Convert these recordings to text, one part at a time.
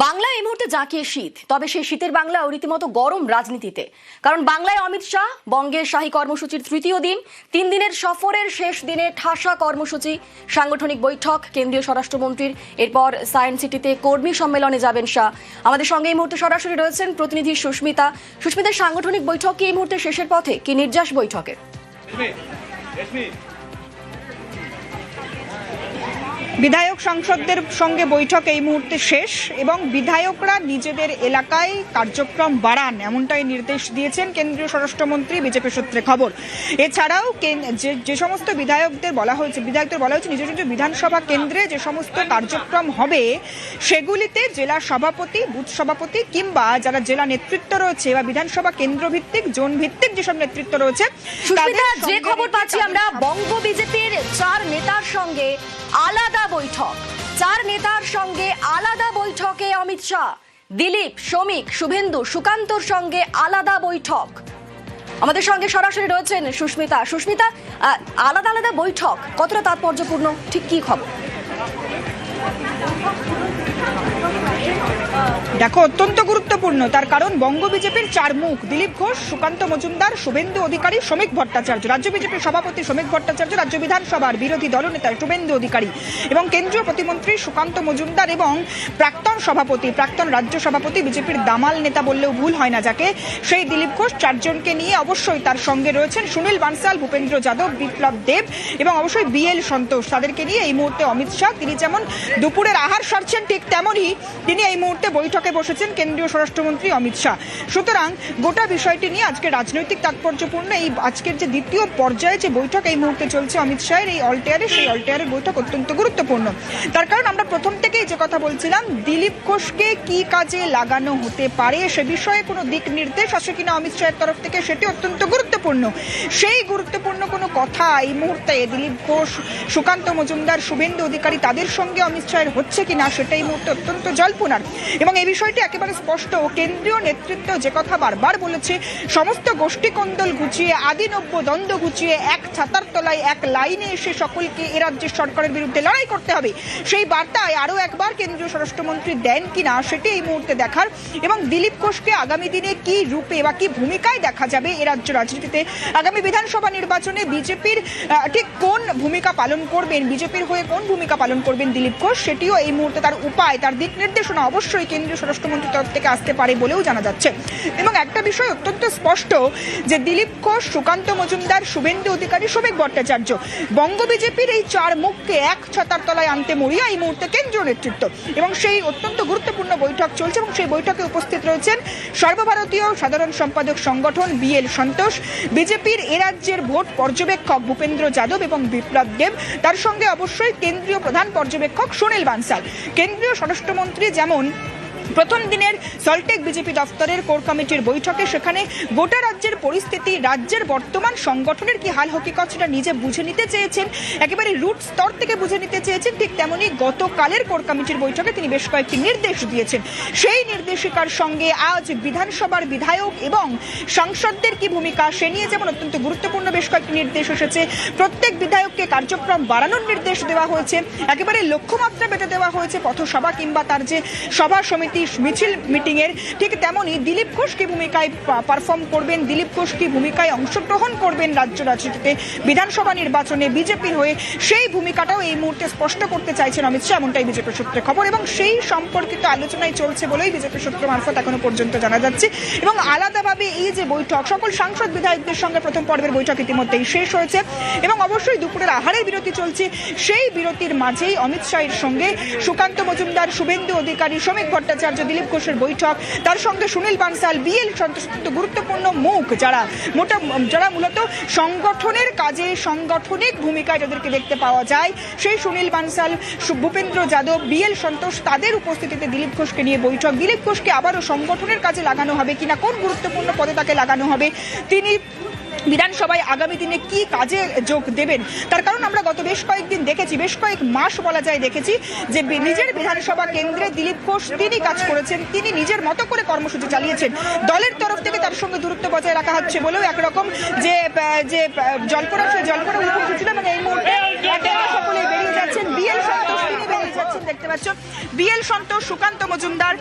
বাংলা এই মুহূর্তে জাঁকিয়ে শীত, তবে সেই শীতের বাংলাও রীতিমতো গরম রাজনীতিতে। কারণ বাংলায় অমিত শাহ বঙ্গের শাহী কর্মসূচির তৃতীয় দিন, 3 দিনের সফরের শেষ দিনে ঠাসা কর্মসূচি, সাংগঠনিক বৈঠক কেন্দ্রীয় স্বরাষ্ট্রমন্ত্রীর। এরপর সায়েন্স সিটিতে কর্মী সম্মেলনে যাবেন শাহ। আমাদের সঙ্গে এই মুহূর্তে সরাসরি রয়েছেন প্রতিনিধি সুস্মিতা। সুস্মিতার সাংগঠনিক বৈঠক কি এই মুহূর্তে শেষের পথে, কি নির্যাস বৈঠকের? বিধায়ক সাংসদদের সঙ্গে বৈঠক এই মুহূর্তে শেষ এবং বিধায়করা নিজেদের এলাকায় কার্যক্রম বাড়ান এমনটাই নির্দেশ দিয়েছেন কেন্দ্রীয় স্বরাষ্ট্রমন্ত্রী, বিজেপি সূত্রে খবর। এছাড়াও যে সমস্ত বিধায়কদের বলা হয়েছে নিজ নিজ বিধানসভা কেন্দ্রে যে সমস্ত কার্যক্রম হবে সেগুলিতে জেলা সভাপতি, বুথ সভাপতি কিংবা যারা জেলা নেতৃত্ব রয়েছে বা বিধানসভা কেন্দ্র ভিত্তিক, জোন ভিত্তিক যেসব নেতৃত্ব রয়েছে, যে খবর পাচ্ছি আমরা, বঙ্গ বিজেপির 4 নেতার সঙ্গে আলাদা বৈঠক। 4 নেতার সঙ্গে আলাদা বৈঠকে অমিত শাহ, দিলীপ, শ্রমিক, শুভেন্দু, সুকান্তর সঙ্গে আলাদা বৈঠক। আমাদের সঙ্গে সরাসরি রয়েছেন সুস্মিতা। সুস্মিতা, আলাদা আলাদা বৈঠক কতটা তাৎপর্যপূর্ণ, ঠিক কি খবর? দেখো, অত্যন্ত গুরুত্বপূর্ণ। তার কারণ বঙ্গ বিজেপির 4 মুখ, দিলীপ ঘোষ, সুকান্ত মজুমদার, শুভেন্দু অধিকারী, শ্রমিক ভট্টাচার্য, রাজ্য বিজেপির সভাপতি শ্রমিক ভট্টাচার্য, রাজ্য বিধানসভার বিরোধী দলনেতা শুভেন্দু অধিকারী এবং কেন্দ্রীয় প্রতিমন্ত্রী সুকান্ত মজুমদার এবং প্রাক্তন সভাপতি, প্রাক্তন রাজ্য সভাপতি, বিজেপির দামাল নেতা বললেও ভুল হয় না যাকে, সেই দিলীপ ঘোষ। 4 জনকে নিয়ে অবশ্যই তার সঙ্গে রয়েছেন সুনীল বানসাল, ভূপেন্দ্র যাদব, বিপ্লব দেব এবং অবশ্যই বিএল সন্তোষ। তাদেরকে নিয়ে এই মুহূর্তে অমিত শাহ, তিনি যেমন দুপুরের আহার সারছেন ঠিক তেমনই তিনি এই মুহূর্তে বৈঠকে বসেছেন কেন্দ্রীয় স্বরাষ্ট্রমন্ত্রী অমিত শাহ। সুতরাং গোটা বিষয়টি নিয়ে আজকে রাজনৈতিক তাৎপর্যপূর্ণ এই আজকের যে দ্বিতীয় পর্যায়ে যে বৈঠক এই মুহূর্তে চলছে অমিত শাহের এই অলটেয়ারে, সেই অলটেয়ারের বৈঠক অত্যন্ত গুরুত্বপূর্ণ। তার কারণ আমরা প্রথম থেকেই যে কথা বলছিলাম, দিলীপ ঘোষকে কি কাজে লাগানো হতে পারে সে বিষয়ে কোনো দিক নির্দেশ আসে কিনা অমিত শাহের তরফ থেকে, সেটি অত্যন্ত গুরুত্বপূর্ণ। সেই গুরুত্বপূর্ণ কোনো কথা এই মুহূর্তে দিলীপ ঘোষ, সুকান্ত মজুমদার, শুভেন্দু অধিকারী তাদের সঙ্গে অমিত শাহের হচ্ছে কিনা সেটা এই মুহূর্তে অত্যন্ত জল্পনার। এবং এই বিষয়টি একেবারে স্পষ্ট, কেন্দ্রীয় নেতৃত্ব যে কথা বারবার বলেছে, সমস্ত গোষ্ঠী কোন্দল ঘুচিয়ে, আদিনব্য দ্বন্দ্ব ঘুচিয়ে এক ছাতার তলায় এক লাইনে এসে সকলকে এ রাজ্যের সরকারের বিরুদ্ধে লড়াই করতে হবে, সেই বার্তায় আরও একবার কেন্দ্রীয় স্বরাষ্ট্রমন্ত্রী দেন কিনা সেটি এই মুহূর্তে দেখার। এবং দিলীপ ঘোষকে আগামী দিনে কি রূপে বা কি ভূমিকায় দেখা যাবে এ রাজ্য রাজনীতিতে, আগামী বিধানসভা নির্বাচনে বিজেপির ঠিক কোন ভূমিকা পালন করবেন, বিজেপির হয়ে কোন ভূমিকা পালন করবেন দিলীপ ঘোষ, সেটিও এই মুহূর্তে তার উপায়, তার দিক নির্দেশনা অবশ্যই কেন্দ্রীয় স্বরাষ্ট্রমন্ত্রীর তরফ থেকে আসতে পারে বলেও জানা যাচ্ছে। এবং একটা বিষয় অত্যন্ত স্পষ্ট যে দিলীপ ঘোষ, সুকান্ত মজুমদার, শুভেন্দু অধিকারী, শ্রমিক ভট্টাচার্য, বঙ্গ বিজেপির এই 4 মুখকে এক ছাতার তলায় আনতে মরিয়া এই মুহূর্তে কেন্দ্রীয় নেতৃত্ব। এবং সেই অত্যন্ত গুরুত্বপূর্ণ বৈঠক চলছে এবং সেই বৈঠকে উপস্থিত রয়েছেন সর্বভারতীয় সাধারণ সম্পাদক সংগঠন বিএল সন্তোষ, বিজেপির এ রাজ্যের ভোট পর্যবেক্ষক ভূপেন্দ্র যাদব এবং বিপ্লব দেব, তার সঙ্গে অবশ্যই কেন্দ্রীয় প্রধান পর্যবেক্ষক সুনীল বানসাল। কেন্দ্রীয় স্বরাষ্ট্রমন্ত্রী যেমন প্রথম দিনের সল্টেক বিজেপি দফতরের কোর কমিটির বৈঠকে সেখানে গোটা রাজ্যের পরিস্থিতি, রাজ্যের বর্তমান সংগঠনের কি হাল হকিকত সেটা নিজে বুঝে নিতে চেয়েছেন, একেবারে রুট স্তর থেকে বুঝে নিতে চেয়েছেন। ঠিক তেমনি গতকালের কোর কমিটির বৈঠকে তিনি বেশ কয়েকটি নির্দেশ দিয়েছেন। সেই নির্দেশিকার সঙ্গে আজ বিধানসভার বিধায়ক এবং সাংসদদের কি ভূমিকা সে নিয়ে যেমন অত্যন্ত গুরুত্বপূর্ণ বেশ কয়েকটি নির্দেশ এসেছে। প্রত্যেক বিধায়ককে কার্যক্রম বাড়ানোর নির্দেশ দেওয়া হয়েছে, একেবারে লক্ষ্যমাত্রা বেঁধে দেওয়া হয়েছে পথসভা কিংবা তার যে সভা সমিতি, মিছিল, মিটিং এর। ঠিক তেমনি দিলীপ ঘোষ কি ভূমিকায় পারফর্ম করবেন, দিলীপ ঘোষ কি ভূমিকায় অংশগ্রহণ করবেন রাজ্য রাজনীতিতে বিধানসভা নির্বাচনে বিজেপির হয়ে, সেই ভূমিকাটাও এই মুহূর্তে স্পষ্ট করতে চাইছেন অমিত শাহ, এমনটাই বিজেপি সূত্রে খবর। এবং সেই সম্পর্কিত আলোচনায় চলছে বলেই বিজেপি সূত্র মারফত এখনো পর্যন্ত জানা যাচ্ছে। এবং আলাদাভাবে এই যে বৈঠক, সকল সাংসদ বিধায়কদের সঙ্গে প্রথম পর্বের বৈঠক ইতিমধ্যেই শেষ হয়েছে এবং অবশ্যই দুপুরের আহারের বিরতি চলছে। সেই বিরতির মাঝেই অমিত শাহের সঙ্গে সুকান্ত মজুমদার, শুভেন্দু অধিকারী, শ্রমিক ভট্টাচার্য, দিলীপ ঘোষের বৈঠক, তার সঙ্গে সুনীল বানসাল, বিএল সন্তোষ, গুরুত্বপূর্ণ মুখ যারা মূলত সংগঠনের কাজে, সাংগঠনিক ভূমিকায় যাদেরকে দেখতে পাওয়া যায়, সেই সুনীল বানসাল, ভূপেন্দ্র যাদব, বিএল সন্তোষ, তাদের উপস্থিতিতে দিলীপ ঘোষকে নিয়ে বৈঠক। দিলীপ ঘোষকে আবারও সংগঠনের কাজে লাগানো হবে কিনা, কোন গুরুত্বপূর্ণ পদে তাকে লাগানো হবে, তিনি বিধানসভায় আগামী দিনে কি কাজে যোগ দেবেন। তার কারণ আমরা গত বেশ কয়েকদিন দেখেছি, বেশ কয়েক মাস বলা যায় দেখেছি যে নিজের বিধানসভা কেন্দ্রে দিলীপ ঘোষ তিনি কাজ করেছেন, তিনি নিজের মতো করে কর্মসূচি চালিয়েছেন। দলের তরফ থেকে তার সঙ্গে দূরত্ব বজায় রাখা হচ্ছে বলেও একরকম যে জল্পনা, সেই জল্পনা উঠে উঠেছিল এবং এই মুহূর্তে সকলে বেরিয়ে যাচ্ছেন। বিএল সন্তোষ তিনি বেরিয়ে যাচ্ছেন দেখতে পাচ্ছ বিএল সন্তোষ, সুকান্ত মজুমদার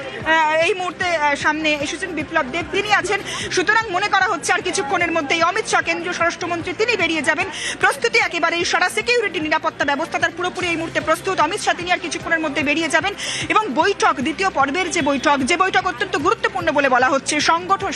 এই মুহূর্তে সামনে এসেছেন, বিপ্লব দেব তিনি আছেন। সুতরাং মনে করা হচ্ছে আর কিছুক্ষণের মধ্যেই অমিত শাহ কেন্দ্রীয় স্বরাষ্ট্রমন্ত্রী তিনি বেরিয়ে যাবেন। প্রস্তুতি একেবারেই সারা সিকিউরিটি নিরাপত্তা ব্যবস্থা তার পুরোপুরি এই মুহূর্তে প্রস্তুত। অমিত শাহ তিনি আর কিছুক্ষণের মধ্যে বেরিয়ে যাবেন এবং বৈঠক, দ্বিতীয় পর্বের যে বৈঠক অত্যন্ত গুরুত্বপূর্ণ বলে বলা হচ্ছে।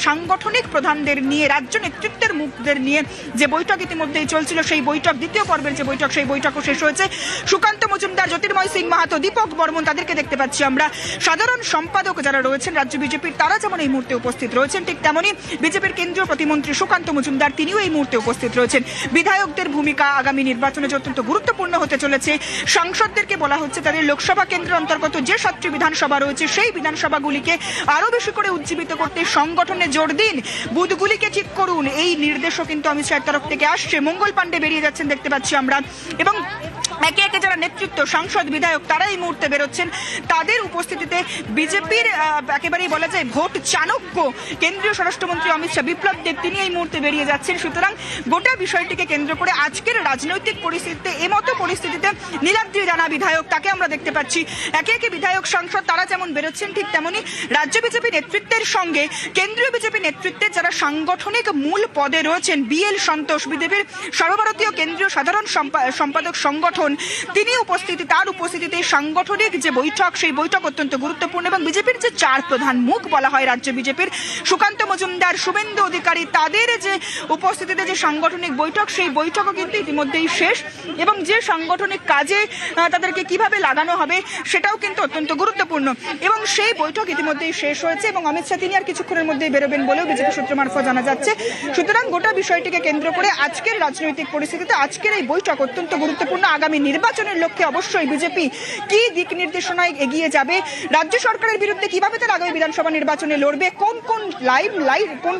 সাংগঠনিক প্রধানদের নিয়ে, রাজ্য নেতৃত্বের মুখদের নিয়ে যে বৈঠক ইতিমধ্যেই চলছিল, সেই বৈঠক, দ্বিতীয় পর্বের যে বৈঠক, সেই বৈঠকও শেষ হয়েছে। সুকান্ত মজুমদার, জ্যোতির্ময় সিং মাহাতো, দীপক বর্মন তাদেরকে দেখতে পাচ্ছি আমরা। সাধারণ সম্পাদক যারা রয়েছেন রাজ্য বিজেপির তারা যেমন এই মুহূর্তে উপস্থিত রয়েছেন, ঠিক তেমনই বিজেপির কেন্দ্রীয় প্রতিমন্ত্রী সুকান্ত মজুমদার তিনিও এই মুহূর্তে উপস্থিত রয়েছেন। বিধায়কদের ভূমিকা আগামী নির্বাচনে যে অত্যন্ত গুরুত্বপূর্ণ হতে চলেছে। সাংসদদেরকে বলা হচ্ছে তাদের লোকসভা কেন্দ্রের অন্তর্গত যে 7টি বিধানসভা রয়েছে সেই বিধানসভাগুলিকে আরো বেশি করে উজ্জীবিত করতে সংগঠনে জোর দিন, বুথগুলিকে ঠিক করুন, এই নির্দেশও কিন্তু অমিত শাহের তরফ থেকে আসছে। মঙ্গল পাণ্ডে বেরিয়ে যাচ্ছেন দেখতে পাচ্ছি আমরা এবং একে একে যারা নেতৃত্ব, সাংসদ, বিধায়ক তারা এই মুহূর্তে বেরোচ্ছেন। তাদের উপস্থিতিতে বিজেপির একেবারেই বলা যায় ভোট চাণক্য কেন্দ্রীয় স্বরাষ্ট্রমন্ত্রী অমিত শাহ, বিপ্লব দেব তিনি এই মুহূর্তে বেরিয়ে যাচ্ছেন। সুতরাং গোটা বিষয়টিকে কেন্দ্র করে আজকের রাজনৈতিক পরিস্থিতিতে, এমতো পরিস্থিতিতে নীলাদ্রি রানা বিধায়ক তাকে আমরা দেখতে পাচ্ছি। একে একে বিধায়ক, সাংসদ তারা যেমন বেরোচ্ছেন, ঠিক তেমনি রাজ্য বিজেপি নেতৃত্বের সঙ্গে কেন্দ্রীয় বিজেপি নেতৃত্বের যারা সাংগঠনিক মূল পদে রয়েছেন, বিএল সন্তোষ বিজেপির সর্বভারতীয় কেন্দ্রীয় সাধারণ সম্পাদক সংগঠন তিনি উপস্থিতি, তার উপস্থিতিতে সাংগঠনিক যে বৈঠক, সেই বৈঠক অত্যন্ত গুরুত্বপূর্ণ এবং বিজেপির যে 4 প্রধান মুখ বলা হয় রাজ্য বিজেপির, সুকান্ত মজুমদার, শুভেন্দু অধিকারী, তাদের যে উপস্থিতিতে যে সাংগঠনিক বৈঠক, সেই বৈঠকও কিন্তু ইতিমধ্যেই শেষ এবং যে সাংগঠনিক কাজে তাদেরকে কিভাবে লাগানো হবে সেটাও কিন্তু অত্যন্ত গুরুত্বপূর্ণ এবং সেই বৈঠক ইতিমধ্যেই শেষ হয়েছে এবং অমিত শাহ তিনি আর কিছুক্ষণের মধ্যেই বেরোবেন বলেও বিজেপি সূত্র মারফত জানা যাচ্ছে। সুতরাং গোটা বিষয়টিকে কেন্দ্র করে আজকের রাজনৈতিক পরিস্থিতিতে আজকের এই বৈঠক অত্যন্ত গুরুত্বপূর্ণ। আগামী নির্বাচনের লক্ষ্যে অবশ্যই বিজেপি কি দিক নির্দেশনায় এগিয়ে যাবে, রাজ্য সরকারের বিরুদ্ধে কিভাবে তারা আগামী বিধানসভা নির্বাচনে লড়বে, কোন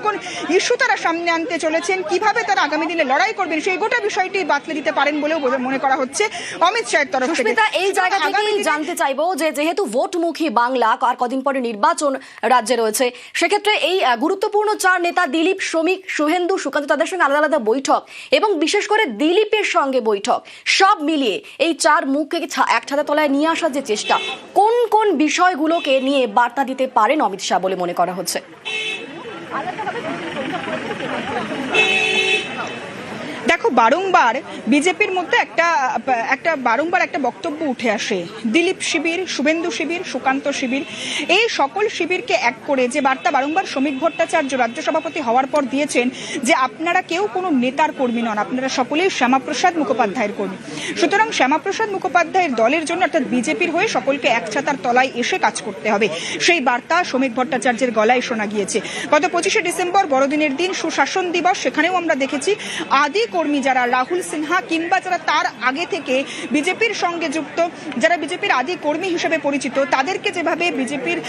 কোন ইস্যু তারা সামনে আনতে চলেছেন, কিভাবে তারা আগামী দিনে লড়াই করবেন, সেই গোটা বিষয়টি বাতলে দিতে পারেন বলেও মনে করা হচ্ছে অমিত শাহের তরফ থেকে। এই জায়গা থেকেই জানতে চাইবো যে যেহেতু ভোটমুখী বাংলা, আর কদিন পরে নির্বাচন রাজ্যে রয়েছে, সেক্ষেত্রে এই গুরুত্বপূর্ণ 4 নেতা দিলীপ, শ্রমিক, শুভেন্দু, সুকান্ত তাদের সঙ্গে আলাদা আলাদা বৈঠক এবং বিশেষ করে দিলীপের সঙ্গে বৈঠক, সব মিলিয়ে এই 4 মুখকে এক ছাদের তলায় নিয়ে আসার যে চেষ্টা, কোন কোন বিষয়গুলোকে নিয়ে বার্তা দিতে পারেন অমিত শাহ বলে মনে করা হচ্ছে? দেখো, বারংবার বিজেপির মধ্যে বারংবার একটা বক্তব্য উঠে আসে, দিলীপ শিবির, শুভেন্দু শিবির, সুকান্ত শিবির, এই সকল শিবিরকে এক করে যে বার্তা বারংবার শ্রমিক ভট্টাচার্য রাজ্য সভাপতি হওয়ার পর দিয়েছেন যে আপনারা কেউ কোনো নেতার কর্মী নন, আপনারা সকলেই শ্যামাপ্রসাদ মুখোপাধ্যায়ের কর্মী। সুতরাং শ্যামাপ্রসাদ মুখোপাধ্যায়ের দলের জন্য অর্থাৎ বিজেপির হয়ে সকলকে এক ছাতার তলায় এসে কাজ করতে হবে, সেই বার্তা শ্রমিক ভট্টাচার্যের গলায় শোনা গিয়েছে। গত 25শে ডিসেম্বর বড়দিনের দিন, সুশাসন দিবস, সেখানেও আমরা দেখেছি আদি কর্মী যারা রাহুল সিনহা কিংবা যারা তার আগে থেকে বিজেপির সঙ্গে যুক্ত, যারা বিজেপির আদি কর্মী হিসেবে পরিচিত, তাদেরকে যেভাবে বিজেপির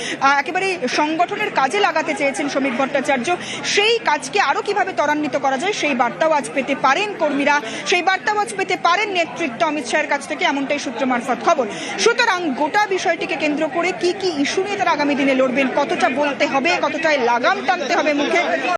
একেবারে সংগঠনের কাজে লাগাতে চেয়েছেন শ্রমিক ভট্টাচার্য, সেই কাজকে আরো কিভাবে ত্বরান্বিত করা যায় সেই বার্তাও আজ পেতে পারেন কর্মীরা, সেই বার্তাও আজ পেতে পারেন নেতৃত্ব অমিত শাহের কাছ থেকে, এমনটাই সূত্র মারফত খবর। সুতরাং গোটা বিষয়টিকে কেন্দ্র করে কি কি ইস্যু নিয়ে তারা আগামী দিনে লড়বেন, কতটা বলতে হবে, কতটাই লাগাম টানতে হবে মুখে,